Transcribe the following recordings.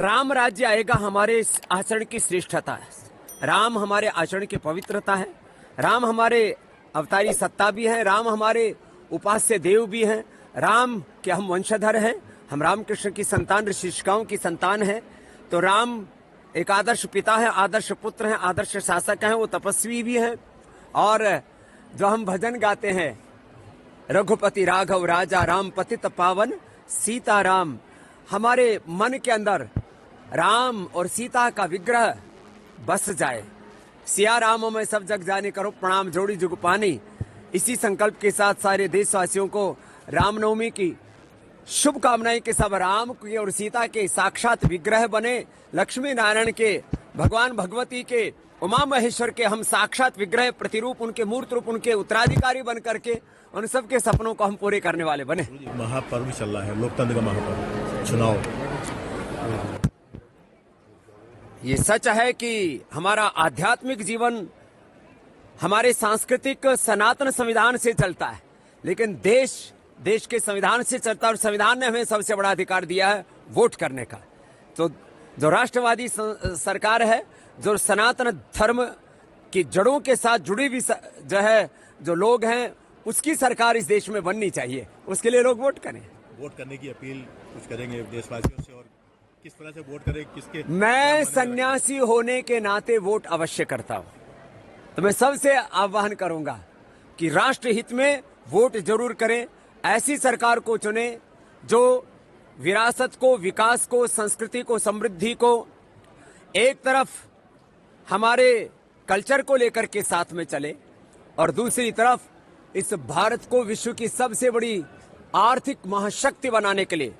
राम राज्य आएगा हमारे आचरण की श्रेष्ठता है। राम हमारे आचरण की पवित्रता है। राम हमारे अवतारी सत्ता भी है। राम हमारे उपास्य देव भी हैं। राम के हम वंशधर हैं। हम रामकृष्ण की संतान, ऋषिकाओं की संतान है। तो राम एक आदर्श पिता है, आदर्श पुत्र हैं, आदर्श शासक हैं। वो तपस्वी भी हैं। और जो हम भजन गाते हैं, रघुपति राघव राजा राम पतित पावन सीता राम, हमारे मन के अंदर राम और सीता का विग्रह बस जाए। सिया राम में सब जग जाने, करो प्रणाम जोड़ी जुग पानी। इसी संकल्प के साथ सारे देशवासियों को रामनवमी की शुभकामनाएं कि सब राम के और सीता के साक्षात विग्रह बने, लक्ष्मी नारायण के, भगवान भगवती के, उमा महेश्वर के हम साक्षात विग्रह, प्रतिरूप, उनके मूर्त रूप, उनके उत्तराधिकारी बन करके उन सब के सपनों को हम पूरे करने वाले बने। महापर्व चल रहा है, लोकतंत्र का महापर्व, चुनाव। ये सच है कि हमारा आध्यात्मिक जीवन हमारे सांस्कृतिक सनातन संविधान से चलता है, लेकिन देश के संविधान से चलता है। और संविधान ने हमें सबसे बड़ा अधिकार दिया है वोट करने का। तो जो राष्ट्रवादी सरकार है, जो सनातन धर्म की जड़ों के साथ जुड़ी भी जो लोग हैं, उसकी सरकार इस देश में बननी चाहिए। उसके लिए लोग वोट करें। वोट करने की अपील कुछ करेंगे देशवासियों से, और किस तरह से वोट करें, किसके? मैं सन्यासी होने के नाते वोट अवश्य करता हूं, तो मैं सबसे आह्वान करूंगा कि राष्ट्र हित में वोट जरूर करें। ऐसी सरकार को चुने जो विरासत को, विकास को, संस्कृति को, समृद्धि को एक तरफ हमारे कल्चर को लेकर के साथ में चले, और दूसरी तरफ इस भारत को विश्व की सबसे बड़ी आर्थिक महाशक्ति बनाने के लिए,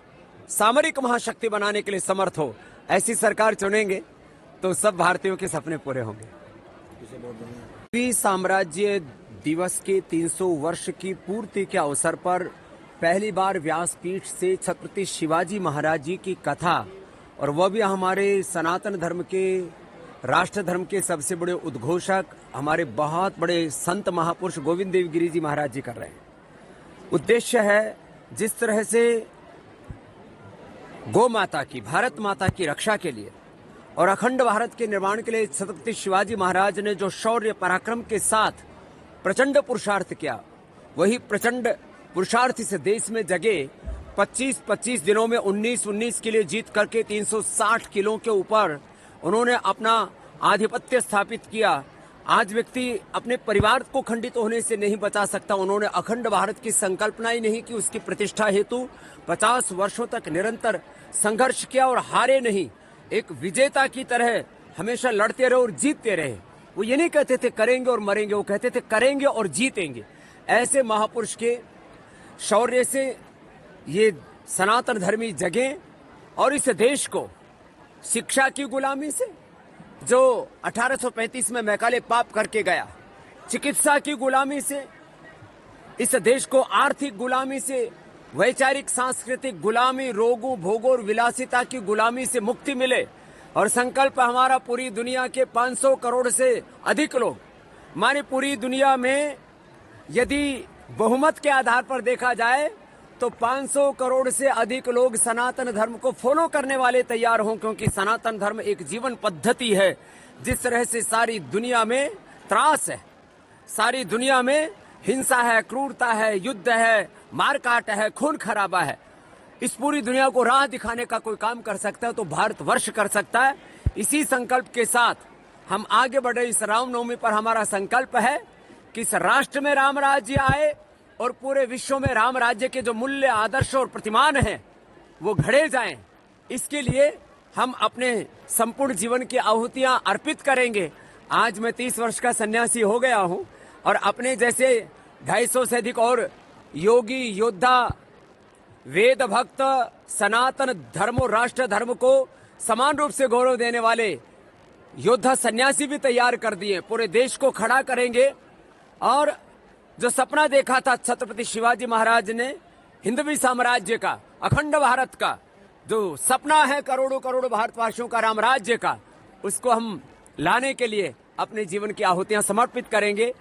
सामरिक महाशक्ति बनाने के लिए समर्थ हो। ऐसी सरकार चुनेंगे तो सब भारतीयों के सपने पूरे होंगे। साम्राज्य दिवस के 300 वर्ष की पूर्ति के अवसर पर पहली बार व्यासपीठ से छत्रपति शिवाजी महाराज जी की कथा, और वह भी हमारे सनातन धर्म के, राष्ट्र धर्म के सबसे बड़े उद्घोषक, हमारे बहुत बड़े संत महापुरुष गोविंद देवगिरी जी महाराज जी कर रहे हैं। उद्देश्य है जिस तरह से गौ माता की, भारत माता की रक्षा के लिए और अखंड भारत के निर्माण के लिए छत्रपति शिवाजी महाराज ने जो शौर्य पराक्रम के साथ प्रचंड पुरुषार्थ किया, वही प्रचंड पुरुषार्थ इस देश में जगे। 25-25 दिनों में 19-19 किलो जीत करके 360 किलो के ऊपर उन्होंने अपना आधिपत्य स्थापित किया। आज व्यक्ति अपने परिवार को खंडित होने से नहीं बचा सकता। उन्होंने अखंड भारत की संकल्पना ही नहीं की, उसकी प्रतिष्ठा हेतु 50 वर्षों तक निरंतर संघर्ष किया और हारे नहीं। एक विजेता की तरह हमेशा लड़ते रहे और जीतते रहे। वो ये नहीं कहते थे करेंगे और मरेंगे, वो कहते थे करेंगे और जीतेंगे। ऐसे महापुरुष के शौर्य से ये सनातन धर्मी जगे, और इस देश को शिक्षा की गुलामी से, जो 1835 में मैकाले पाप करके गया, चिकित्सा की गुलामी से, इस देश को आर्थिक गुलामी से, वैचारिक सांस्कृतिक गुलामी, रोगों, भोगों और विलासिता की गुलामी से मुक्ति मिले। और संकल्प हमारा पूरी दुनिया के 500 करोड़ से अधिक लोग, हमारी पूरी दुनिया में यदि बहुमत के आधार पर देखा जाए तो 500 करोड़ से अधिक लोग सनातन धर्म को फॉलो करने वाले तैयार हों, क्योंकि सनातन धर्म एक जीवन पद्धति है। जिस तरह से सारी दुनिया में त्रास है, सारी दुनिया में हिंसा है, क्रूरता है, युद्ध है, मारकाट है, खून खराबा है, इस पूरी दुनिया को राह दिखाने का कोई काम कर सकता है तो भारतवर्ष कर सकता है। इसी संकल्प के साथ हम आगे बढ़े। इस रामनवमी पर हमारा संकल्प है कि इस राष्ट्र में राम राज्य आए और पूरे विश्व में राम राज्य के जो मूल्य, आदर्श और प्रतिमान हैं वो घड़े जाएं। इसके लिए हम अपने संपूर्ण जीवन की आहुतियां अर्पित करेंगे। आज मैं 30 वर्ष का सन्यासी हो गया हूं, और अपने जैसे 250 से अधिक और योगी, योद्धा, वेद भक्त, सनातन धर्म और राष्ट्र धर्म को समान रूप से गौरव देने वाले योद्धा सन्यासी भी तैयार कर दिए। पूरे देश को खड़ा करेंगे। और जो सपना देखा था छत्रपति शिवाजी महाराज ने हिंदवी साम्राज्य का, अखंड भारत का, जो सपना है करोड़ों करोड़ों भारतवासियों का राम राज्य का, उसको हम लाने के लिए अपने जीवन की आहुतियां समर्पित करेंगे।